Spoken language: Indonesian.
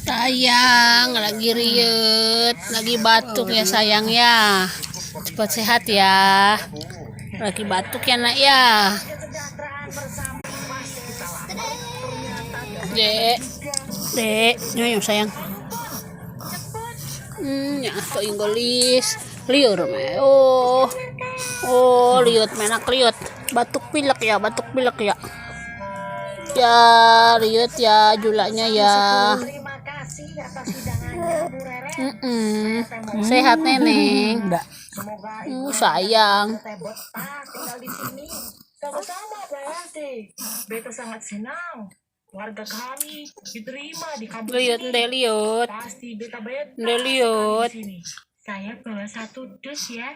Sayang, lagi riut, lagi batuk ya sayang ya. Cepat sehat ya. Lagi batuk ya nak ya. Dek, dek, nyayong sayang. Ya to inggolis, liur me. Liut menak liut. Batuk pilek ya, batuk pilek ya. Ya, riut ya julanya ya. Sehat neneng. Sayang. Sama-sama berarti. Beta sangat senang. Warga kami diterima di kampus Liut, ini. liut. Pasti beta betah Liut. di sini. Saya bawa 1 dus ya.